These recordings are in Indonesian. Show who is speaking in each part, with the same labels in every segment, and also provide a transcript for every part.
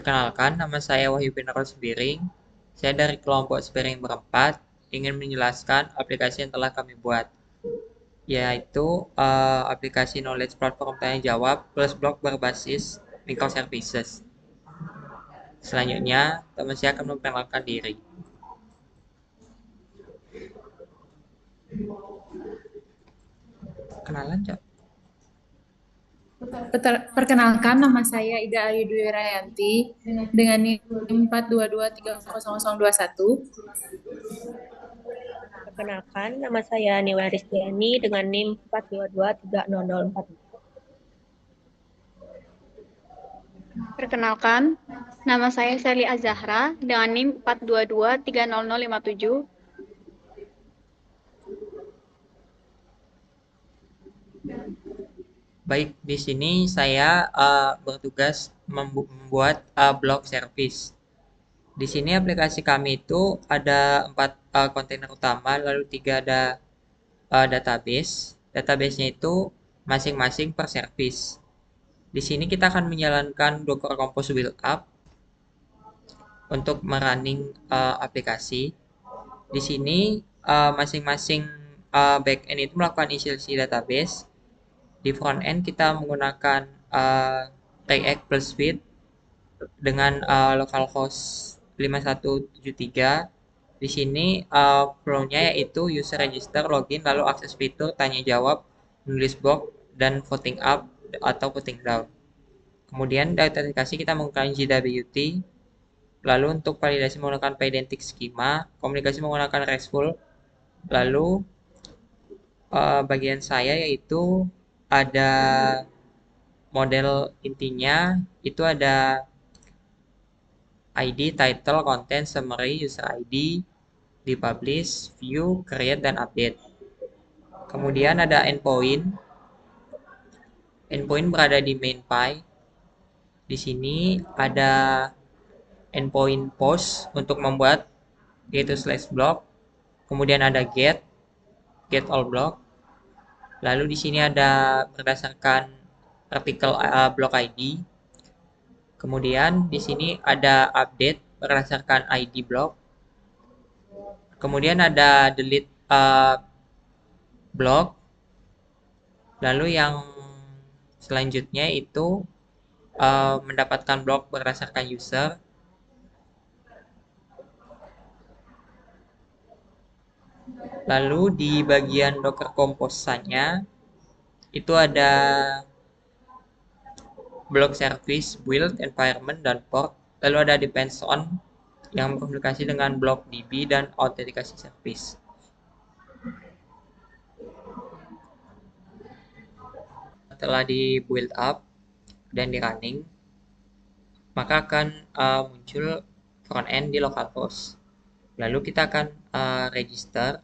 Speaker 1: Perkenalkan, nama saya Wahyu Pinarol Sembiring. Saya dari kelompok Sembiring berempat, ingin menjelaskan aplikasi yang telah kami buat, yaitu aplikasi Knowledge Platform Tanya Jawab plus blog berbasis microservices. Selanjutnya, teman saya akan memperkenalkan diri. Kenalan, Cok.
Speaker 2: Perkenalkan, nama saya Ida Ayu Dwi Rayanti dengan NIM 422300021.
Speaker 3: Perkenalkan, nama saya Niwa Rizdiani dengan NIM 4223004.
Speaker 4: Perkenalkan, nama saya Sally Azahra dengan NIM 422300057.
Speaker 1: Baik, di sini saya bertugas membuat blog service. Di sini aplikasi kami itu ada 4 kontainer utama, lalu 3 ada database. Database-nya itu masing-masing per service. Di sini kita akan menjalankan Docker Compose build up untuk merunning aplikasi. Di sini masing-masing backend itu melakukan inisialisasi database. Di front end kita menggunakan React plus Suite dengan localhost 5173. Di sini flow-nya yaitu user register, login, lalu akses fitur, tanya jawab, menulis blog, dan voting up atau voting down. Kemudian dari autentikasi kita menggunakan JWT, lalu untuk validasi menggunakan pydantic schema, komunikasi menggunakan RESTful, lalu bagian saya yaitu ada model intinya itu ada ID, title, content, summary, user ID, dipublish, view, create, dan update. Kemudian ada endpoint. Endpoint berada di main py. Di sini ada endpoint post untuk membuat yaitu /blog. Kemudian ada get all blog. Lalu di sini ada berdasarkan artikel blog ID. Kemudian di sini ada update berdasarkan ID blog. Kemudian ada delete blog. Lalu yang selanjutnya itu mendapatkan blog berdasarkan user. Lalu di bagian Docker Compose-nya itu ada blog service, build, environment, dan port. Lalu ada depends on yang berkomunikasi dengan blog DB dan autentikasi service. Setelah di build up dan di running, maka akan muncul front end di localhost. Lalu kita akan register.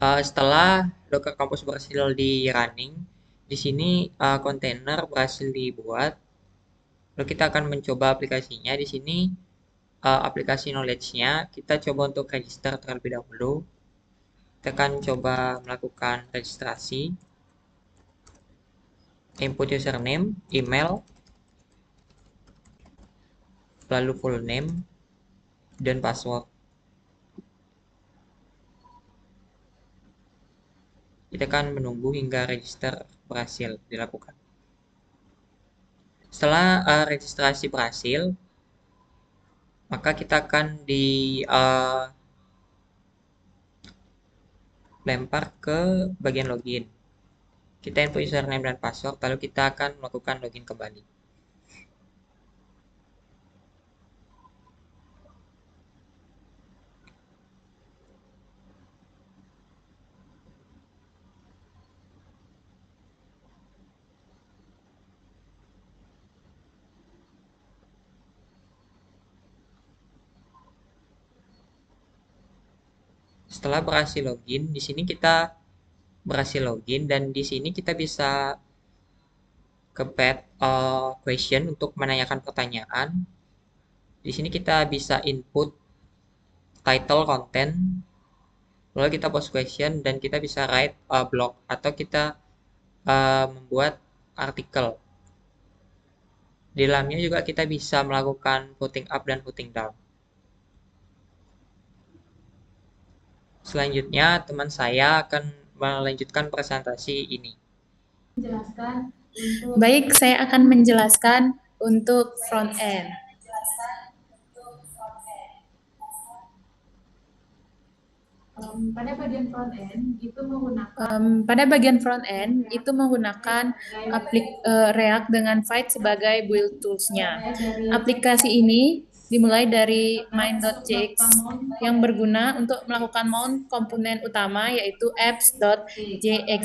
Speaker 1: Setelah Docker Compose berhasil di running, di sini kontainer berhasil dibuat. Lalu kita akan mencoba aplikasinya. Di sini aplikasi knowledge-nya kita coba untuk register terlebih dahulu. Kita akan coba melakukan registrasi. Input username, email, lalu full name, dan password. Kita akan menunggu hingga register berhasil dilakukan. Setelah registrasi berhasil, maka kita akan lempar ke bagian login. Kita input username dan password, lalu kita akan melakukan login kembali. Setelah berhasil login, di sini kita berhasil login dan di sini kita bisa ke pet question untuk menanyakan pertanyaan. Di sini kita bisa input title, content, lalu kita post question dan kita bisa write blog atau kita membuat artikel. Di dalamnya juga kita bisa melakukan voting up dan voting down. Selanjutnya, teman saya akan melanjutkan presentasi ini.
Speaker 2: Baik, saya akan menjelaskan untuk front end. Pada bagian front end itu menggunakan React dengan Vite sebagai build tools-nya. Aplikasi ini dimulai dari main.jx yang berguna untuk melakukan mount komponen utama yaitu apps.jsx.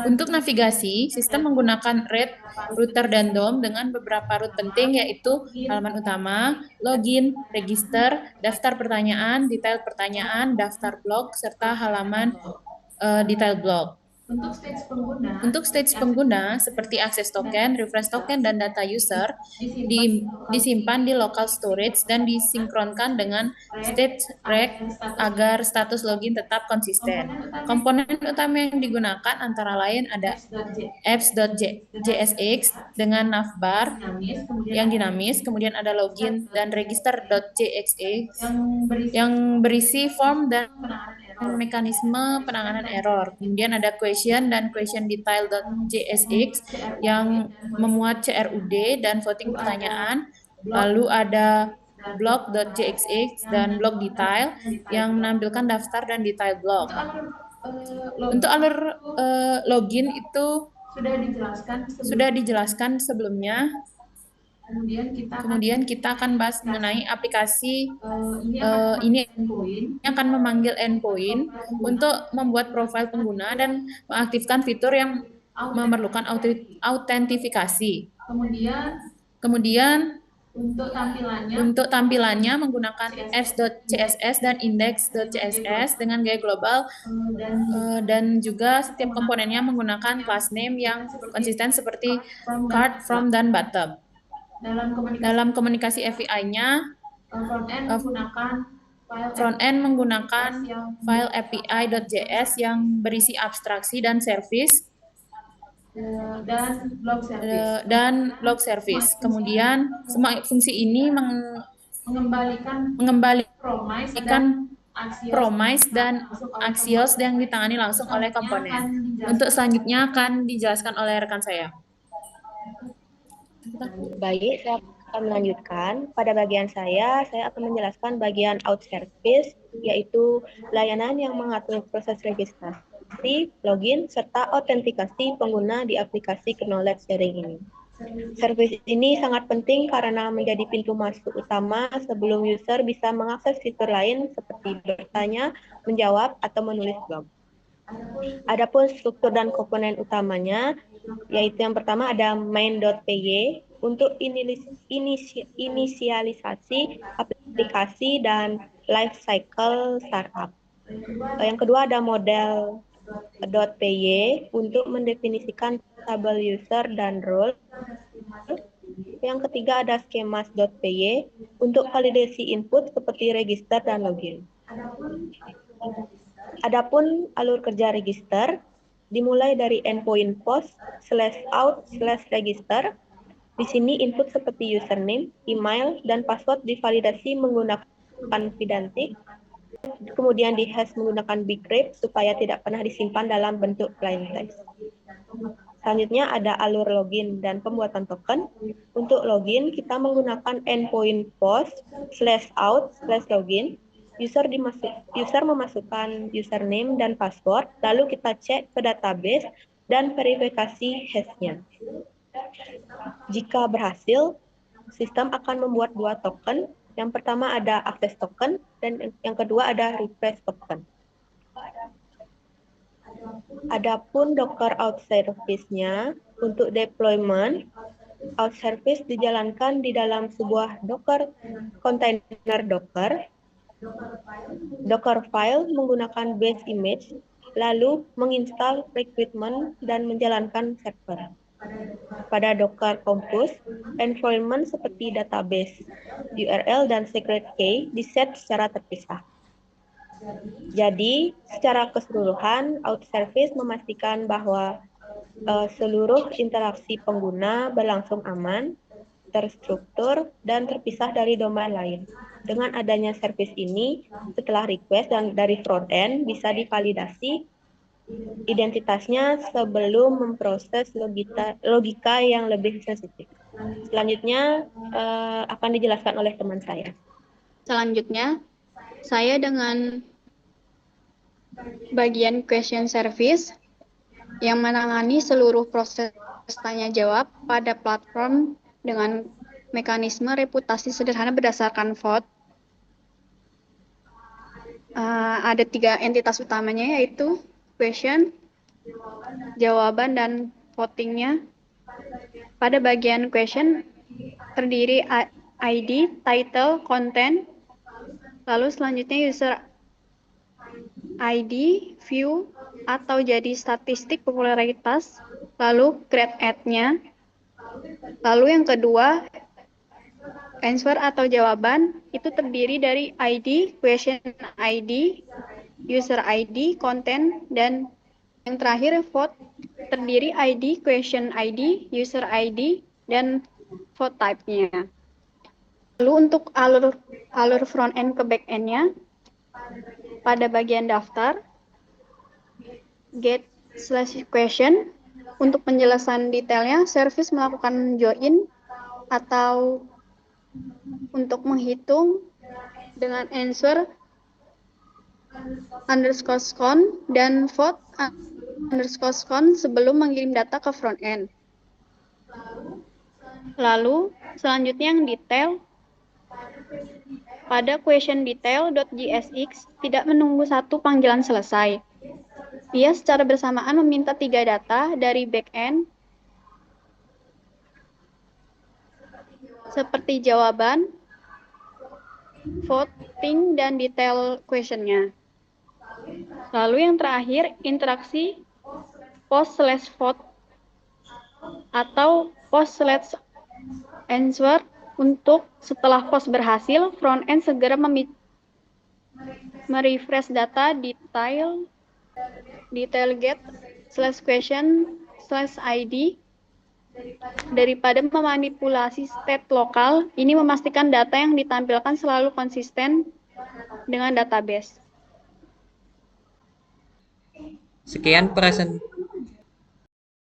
Speaker 2: Untuk navigasi, sistem menggunakan Red, Router, dan DOM dengan beberapa root penting yaitu halaman utama, login, register, daftar pertanyaan, detail pertanyaan, daftar blog, serta halaman detail blog. Untuk stage pengguna seperti akses token, reference token, dan data user disimpan di local storage dan disinkronkan dengan stage rec agar status login tetap konsisten. Komponen utama yang digunakan antara lain ada apps.jsx dengan navbar yang dinamis, kemudian ada login dan register.jsx yang berisi form dan mekanisme penanganan error. Kemudian ada question dan question detail.jsx yang memuat CRUD dan voting pertanyaan. Lalu ada blog.jsx dan blog detail yang menampilkan daftar dan detail blog. Untuk alur login itu sudah dijelaskan sebelumnya. Kemudian kita akan bahas mengenai aplikasi ini akan memanggil endpoint untuk membuat profil pengguna dan mengaktifkan fitur yang memerlukan autentifikasi. Kemudian untuk tampilannya menggunakan apps.css dan index.css dengan gaya global dan juga setiap komponennya menggunakan class name yang konsisten seperti card, from, dan bottom. Dalam komunikasi API-nya, front-end menggunakan file api.js yang berisi abstraksi dan service dan blog service. Kemudian semua fungsi ini mengembalikan promise dan axios yang ditangani langsung oleh komponen. Untuk selanjutnya akan dijelaskan oleh rekan saya.
Speaker 3: Baik, saya akan melanjutkan. Pada bagian saya akan menjelaskan bagian out service, yaitu layanan yang mengatur proses registrasi, login, serta autentikasi pengguna di aplikasi knowledge sharing ini. Service ini sangat penting karena menjadi pintu masuk utama sebelum user bisa mengakses fitur lain seperti bertanya, menjawab, atau menulis blog. Adapun struktur dan komponen utamanya, yaitu yang pertama ada main.py untuk inisialisasi aplikasi dan life cycle startup. Yang kedua ada model.py untuk mendefinisikan tabel user dan role. Yang ketiga ada schemas.py untuk validasi input seperti register dan login. Adapun alur kerja register dimulai dari endpoint post/out/register. Di sini input seperti username, email, dan password divalidasi menggunakan Pydantic. Kemudian dihash menggunakan bcrypt supaya tidak pernah disimpan dalam bentuk plain text. Selanjutnya ada alur login dan pembuatan token. Untuk login kita menggunakan endpoint post/out/login. User memasukkan username dan password, lalu kita cek ke database dan verifikasi hash-nya. Jika berhasil, sistem akan membuat dua token. Yang pertama ada access token dan yang kedua ada refresh token. Adapun Docker out service-nya untuk deployment, out service dijalankan di dalam sebuah Docker container Docker. Docker file menggunakan base image, lalu menginstal requirement dan menjalankan server. Pada Docker Compose, environment seperti database, URL, dan secret key diset secara terpisah. Jadi, secara keseluruhan, out service memastikan bahwa seluruh interaksi pengguna berlangsung aman, terstruktur, dan terpisah dari domain lain. Dengan adanya service ini, setelah request dan dari front-end bisa divalidasi identitasnya sebelum memproses logika yang lebih sensitif. Selanjutnya akan dijelaskan oleh teman saya.
Speaker 4: Selanjutnya, saya dengan bagian question service yang menangani seluruh proses tanya jawab pada platform dengan mekanisme reputasi sederhana berdasarkan vote. Ada 3 entitas utamanya, yaitu question, jawaban, dan votingnya. Pada bagian question terdiri ID, title, content, lalu selanjutnya user ID, view, atau jadi statistik popularitas, lalu grade ad-nya. Lalu yang kedua, answer atau jawaban, itu terdiri dari ID, question ID, user ID, content, dan yang terakhir vote terdiri ID, question ID, user ID, dan vote type-nya. Lalu untuk alur front end ke back end-nya, pada bagian daftar, get/question, untuk penjelasan detailnya, service melakukan join atau untuk menghitung dengan answer _con dan vote _con sebelum mengirim data ke front end. Lalu selanjutnya yang detail, pada question detail.jsx tidak menunggu satu panggilan selesai. Dia secara bersamaan meminta 3 data dari backend seperti jawaban, voting, dan detail question-nya. Lalu yang terakhir, interaksi post/vote atau post/answer, untuk setelah post berhasil, front end segera merefresh data detail get/question/id daripada memanipulasi state lokal. Ini memastikan data yang ditampilkan selalu konsisten dengan database.
Speaker 1: Sekian presentasi